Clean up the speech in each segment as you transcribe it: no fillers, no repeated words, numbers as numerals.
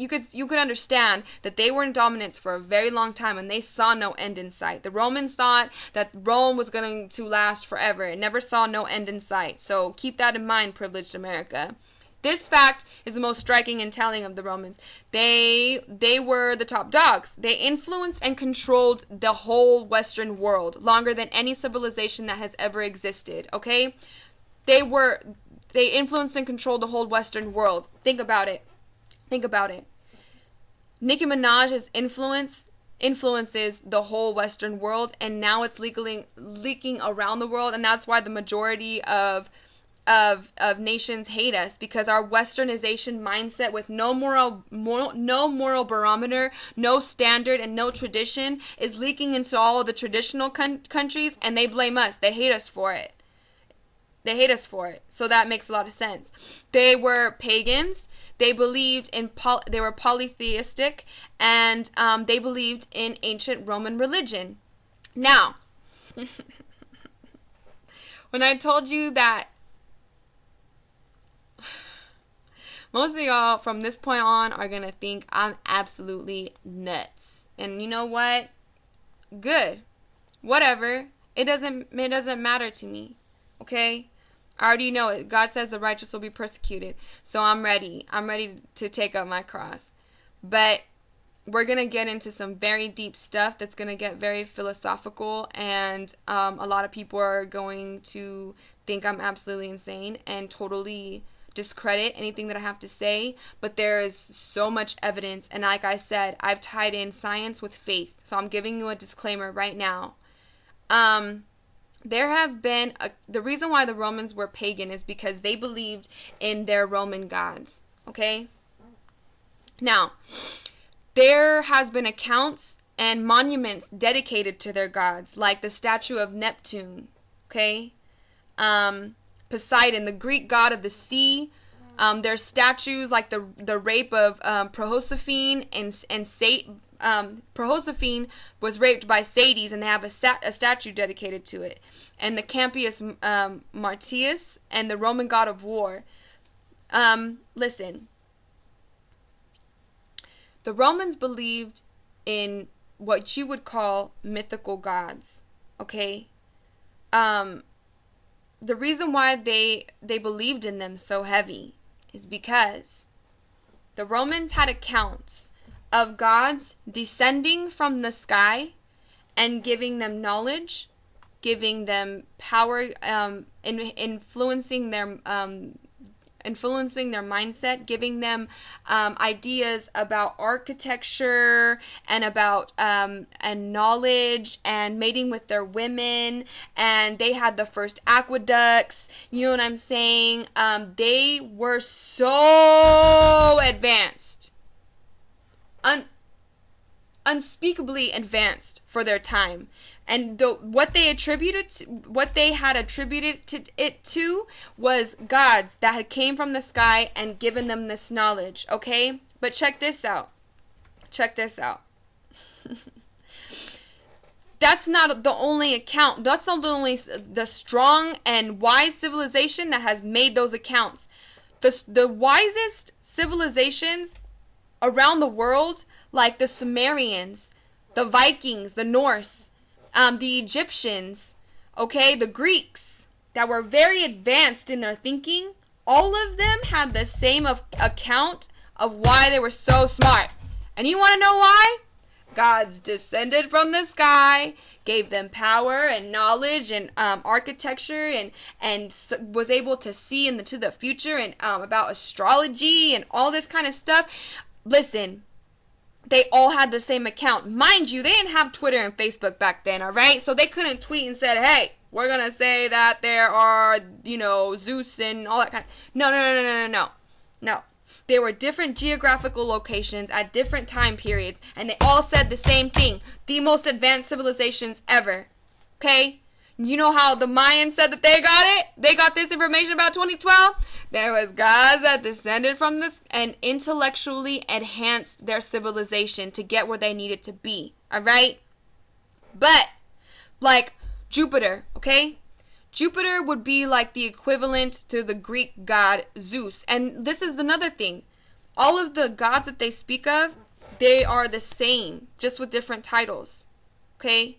could understand that they were in dominance for a very long time and they saw no end in sight. The Romans thought that Rome was going to last forever. It never saw no end in sight. So keep that in mind, privileged America. This fact is the most striking and telling of the Romans. They were the top dogs. They influenced and controlled the whole Western world longer than any civilization that has ever existed, okay? They influenced and controlled the whole Western world. Think about it. Think about it. Nicki Minaj's influences the whole Western world, and now it's leaking around the world, and that's why the majority of nations hate us, because our westernization mindset with no moral barometer, no standard, and no tradition is leaking into all of the traditional countries, and they blame us. They hate us for it. They hate us for it. So that makes a lot of sense. They were pagans. They believed in they were polytheistic, and they believed in ancient Roman religion. Now, when I told you that most of y'all from this point on are going to think I'm absolutely nuts. And you know what? Good. Whatever. It doesn't matter to me. Okay? I already know it. God says the righteous will be persecuted. So I'm ready. I'm ready to take up my cross. But we're going to get into some very deep stuff that's going to get very philosophical. And a lot of people are going to think I'm absolutely insane and totally discredit anything that I have to say, but there is so much evidence, and like I said, I've tied in science with faith, so I'm giving you a disclaimer right now. There have been the reason why the Romans were pagan is because they believed in their Roman gods, okay? Now, there has been accounts and monuments dedicated to their gods, like the statue of Neptune, okay? Poseidon, the Greek god of the sea. There's statues like the rape of Proserpine and Proserpine was raped by Sades, and they have a statue dedicated to it. And the Campus Martius and the Roman god of war. Listen, the Romans believed in what you would call mythical gods, okay? The reason why they believed in them so heavy is because the Romans had accounts of gods descending from the sky and giving them knowledge, giving them power, influencing their mindset, giving them ideas about architecture and about and knowledge and mating with their women, and they had the first aqueducts. You know what I'm saying? They were so advanced, unspeakably advanced for their time. And what they had attributed it to was gods that had came from the sky and given them this knowledge, okay? But check this out. Check this out. That's not the only account. That's not the strong and wise civilization that has made those accounts. The wisest civilizations around the world, like the Sumerians, the Vikings, the Norse, the Egyptians, okay, the Greeks, that were very advanced in their thinking, all of them had the same account of why they were so smart. And you want to know why? Gods descended from the sky, gave them power and knowledge and architecture, and was able to see into the future, and about astrology and all this kind of stuff. Listen, they all had the same account. Mind you, they didn't have Twitter and Facebook back then, all right? So they couldn't tweet and said, hey, we're going to say that there are, Zeus and all that kind of... No. They were different geographical locations at different time periods, and they all said the same thing. The most advanced civilizations ever. Okay? You know how the Mayans said that they got it? They got this information about 2012? There was gods that descended from this and intellectually enhanced their civilization to get where they needed to be. Alright? But, like Jupiter, okay? Jupiter would be like the equivalent to the Greek god Zeus. And this is another thing. All of the gods that they speak of, they are the same, just with different titles. Okay?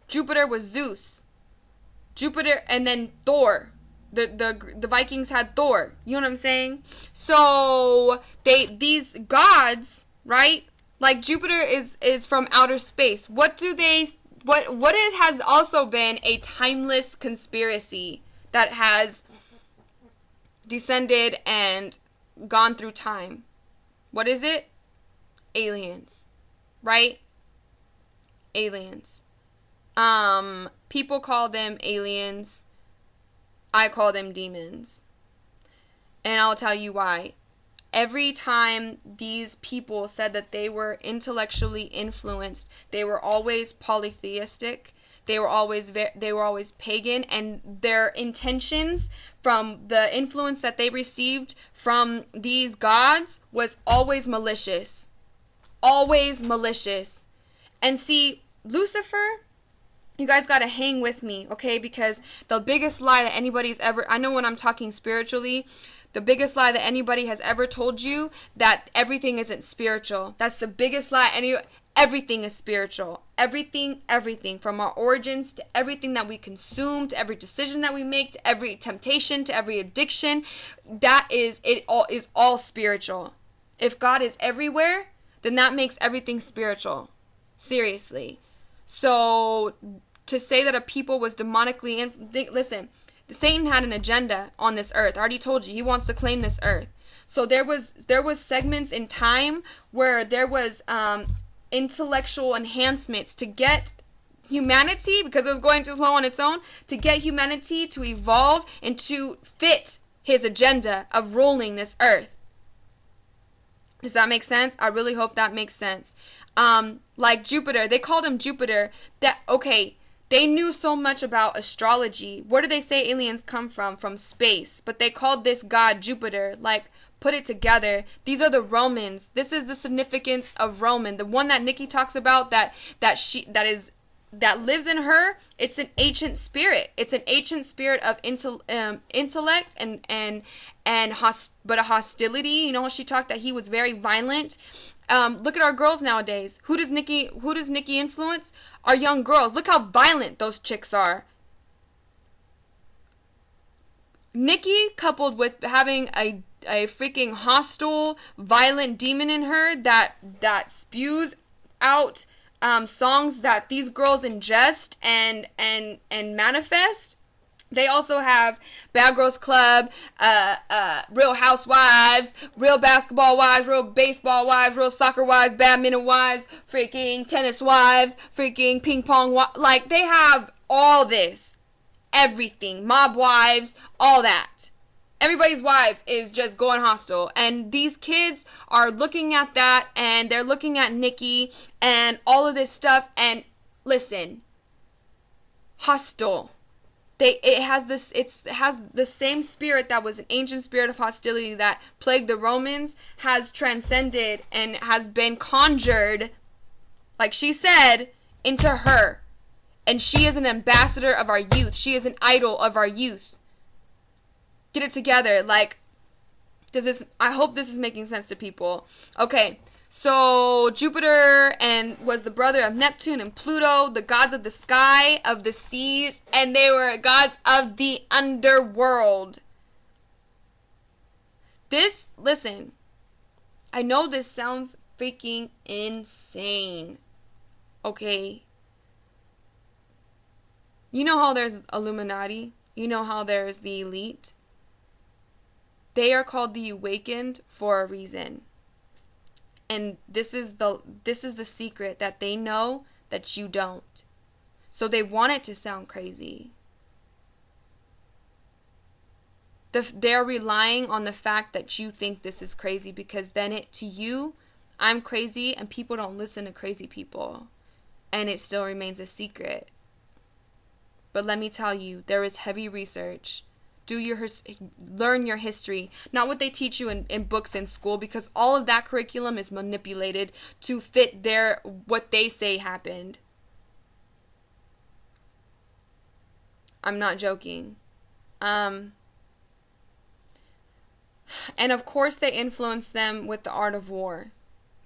Jupiter was Zeus. Jupiter, and then Thor. The Vikings had Thor. You know what I'm saying? So these gods, right? Like Jupiter is from outer space. What it has also been a timeless conspiracy that has descended and gone through time. What is it? Aliens. Right? Aliens. People call them aliens. I call them demons. And I'll tell you why. Every time these people said that they were intellectually influenced, they were always polytheistic. They were always pagan, and their intentions from the influence that they received from these gods was always malicious. Always malicious. And see, Lucifer, you guys got to hang with me, okay? Because the biggest lie that anybody's ever, I know when I'm talking spiritually, the biggest lie that anybody has ever told you, that everything isn't spiritual. That's the biggest lie. Everything is spiritual. Everything, from our origins to everything that we consume, to every decision that we make, to every temptation, to every addiction, it is all spiritual. If God is everywhere, then that makes everything spiritual. Seriously. So to say that a people was demonically listen, Satan had an agenda on this earth. I already told you, he wants to claim this earth. So there was segments in time where there was intellectual enhancements to get humanity, because it was going too slow on its own, to get humanity to evolve and to fit his agenda of ruling this earth. Does that make sense? I really hope that makes sense. Like Jupiter, they called him Jupiter. They knew so much about astrology. Where do they say aliens come from? From space. But they called this god Jupiter. Like, put it together. These are the Romans. This is the significance of Roman. The one that Nicki talks about that lives in her. It's an ancient spirit. It's an ancient spirit of intellect but a hostility. You know, she talked that he was very violent. Look at our girls nowadays. Who does Nicki influence? Our young girls. Look how violent those chicks are. Nicki, coupled with having a freaking hostile, violent demon in her that spews out songs that these girls ingest and manifest. They also have Bad Girls Club, Real Housewives, Real Basketball Wives, Real Baseball Wives, Real Soccer Wives, Badminton Wives, freaking Tennis Wives, freaking Ping Pong Wives. Like, they have all this. Everything. Mob Wives, all that. Everybody's wife is just going hostile. And these kids are looking at that, and they're looking at Nicki and all of this stuff. And listen, hostile. It has the same spirit that was an ancient spirit of hostility that plagued the Romans, has transcended and has been conjured, like she said, into her. And she is an ambassador of our youth. She is an idol of our youth. Get it together. Like, I hope this is making sense to people. Okay. So Jupiter was the brother of Neptune and Pluto, the gods of the sky, of the seas, and they were gods of the underworld. Listen, I know this sounds freaking insane, okay? You know how there's Illuminati? You know how there's the elite? They are called the awakened for a reason. And this is the secret that they know that you don't. So they want it to sound crazy. They're relying on the fact that you think this is crazy, because then to you, I'm crazy, and people don't listen to crazy people. And it still remains a secret. But let me tell you, there is heavy research. Learn your history, not what they teach you in books in school, because all of that curriculum is manipulated to fit what they say happened. I'm not joking. And of course they influenced them with the art of war.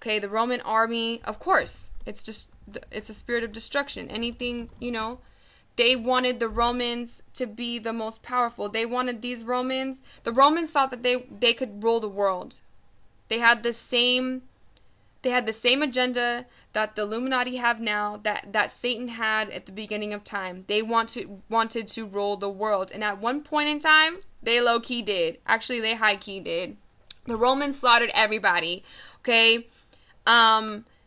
Okay, the Roman army, of course, it's a spirit of destruction. Anything, they wanted the Romans to be the most powerful. They wanted the Romans thought that they could rule the world. They had the same agenda that the Illuminati have now, that Satan had at the beginning of time. They wanted to rule the world. And at one point in time, they low-key did. Actually, they high-key did. The Romans slaughtered everybody, okay?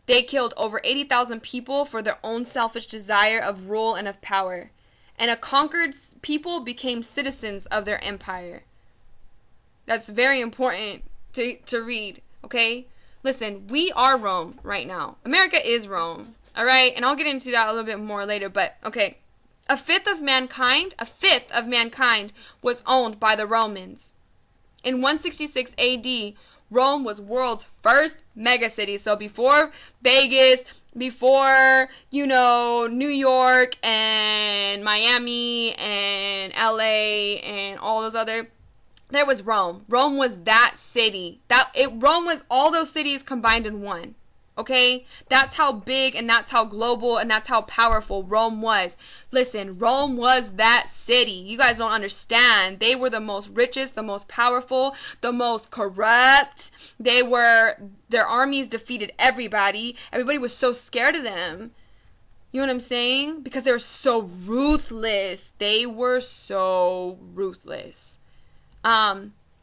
They killed over 80,000 people for their own selfish desire of rule and of power. And a conquered people became citizens of their empire. That's very important to read, okay? Listen, we are Rome right now. America is Rome, all right? And I'll get into that a little bit more later, but okay. A fifth of mankind was owned by the Romans. In 166 AD, Rome was world's first megacity. So before Vegas, before, New York and Miami and LA and all those other, there was Rome. Rome was that city. Rome was all those cities combined in one. Okay? That's how big and that's how global and that's how powerful Rome was. Listen, Rome was that city. You guys don't understand. They were the most richest, the most powerful, the most corrupt. Their armies defeated everybody. Everybody was so scared of them. You know what I'm saying? Because they were so ruthless. They were so ruthless.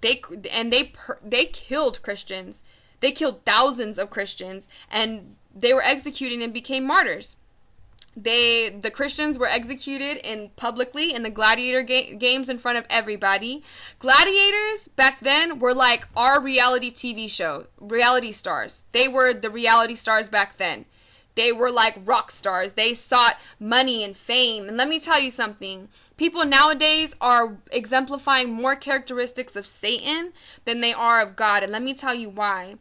They killed Christians. They killed thousands of Christians, and they were executed and became martyrs. The Christians were executed publicly in the gladiator games in front of everybody. Gladiators back then were like our reality TV show, reality stars. They were the reality stars back then. They were like rock stars. They sought money and fame. And let me tell you something. People nowadays are exemplifying more characteristics of Satan than they are of God. And let me tell you why.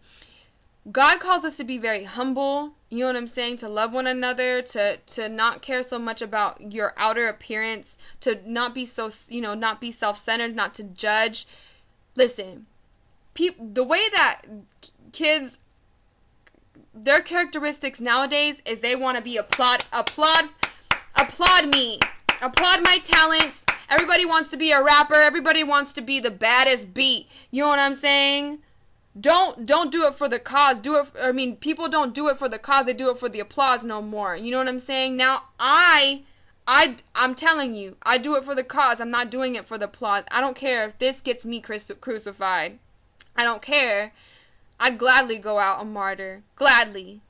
God calls us to be very humble. You know what I'm saying? To love one another, to not care so much about your outer appearance, to not be so, not be self-centered, not to judge. Listen, the way that kids, their characteristics nowadays is they want to be applaud me. Applaud my talents. Everybody wants to be a rapper. Everybody wants to be the baddest beat. You know what I'm saying? Don't do it for the cause. People don't do it for the cause. They do it for the applause no more. You know what I'm saying? Now, I'm telling you, I do it for the cause. I'm not doing it for the applause. I don't care if this gets me crucified. I don't care. I'd gladly go out a martyr. Gladly.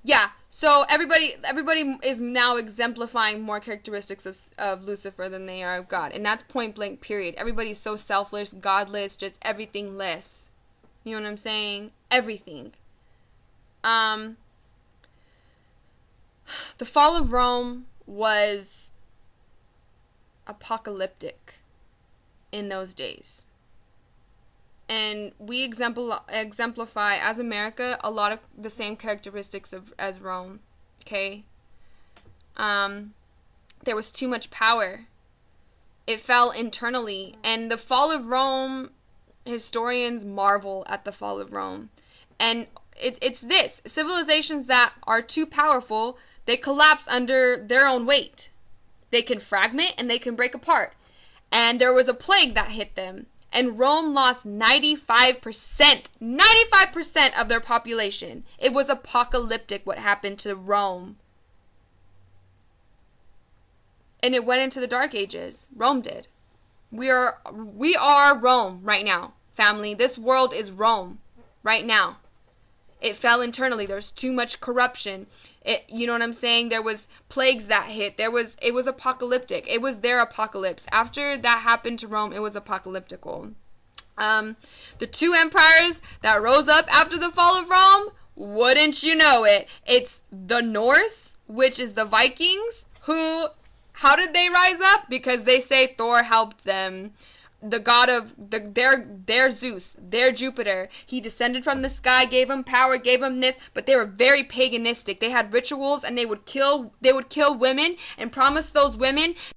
Yeah, so everybody is now exemplifying more characteristics of Lucifer than they are of God. And that's point blank period. Everybody's so selfless, godless, just everything less. You know what I'm saying? Everything. The fall of Rome was apocalyptic in those days. And we exemplify, as America, a lot of the same characteristics as Rome, okay? There was too much power. It fell internally. And the fall of Rome, historians marvel at the fall of Rome. And it's this. Civilizations that are too powerful, they collapse under their own weight. They can fragment and they can break apart. And there was a plague that hit them. And Rome lost 95% of their population. It was apocalyptic what happened to Rome. And it went into the Dark Ages. Rome did. We are Rome right now, family. This world is Rome right now. It fell internally. There's too much corruption. You know what I'm saying? There was plagues that hit. It was apocalyptic. It was their apocalypse. After that happened to Rome, it was apocalyptical. The two empires that rose up after the fall of Rome, wouldn't you know it? It's the Norse, which is the Vikings, how did they rise up? Because they say Thor helped them. the god of their Zeus, their Jupiter. He descended from the sky, gave them power, gave them this, but they were very paganistic. They had rituals, and they would kill women and promise those women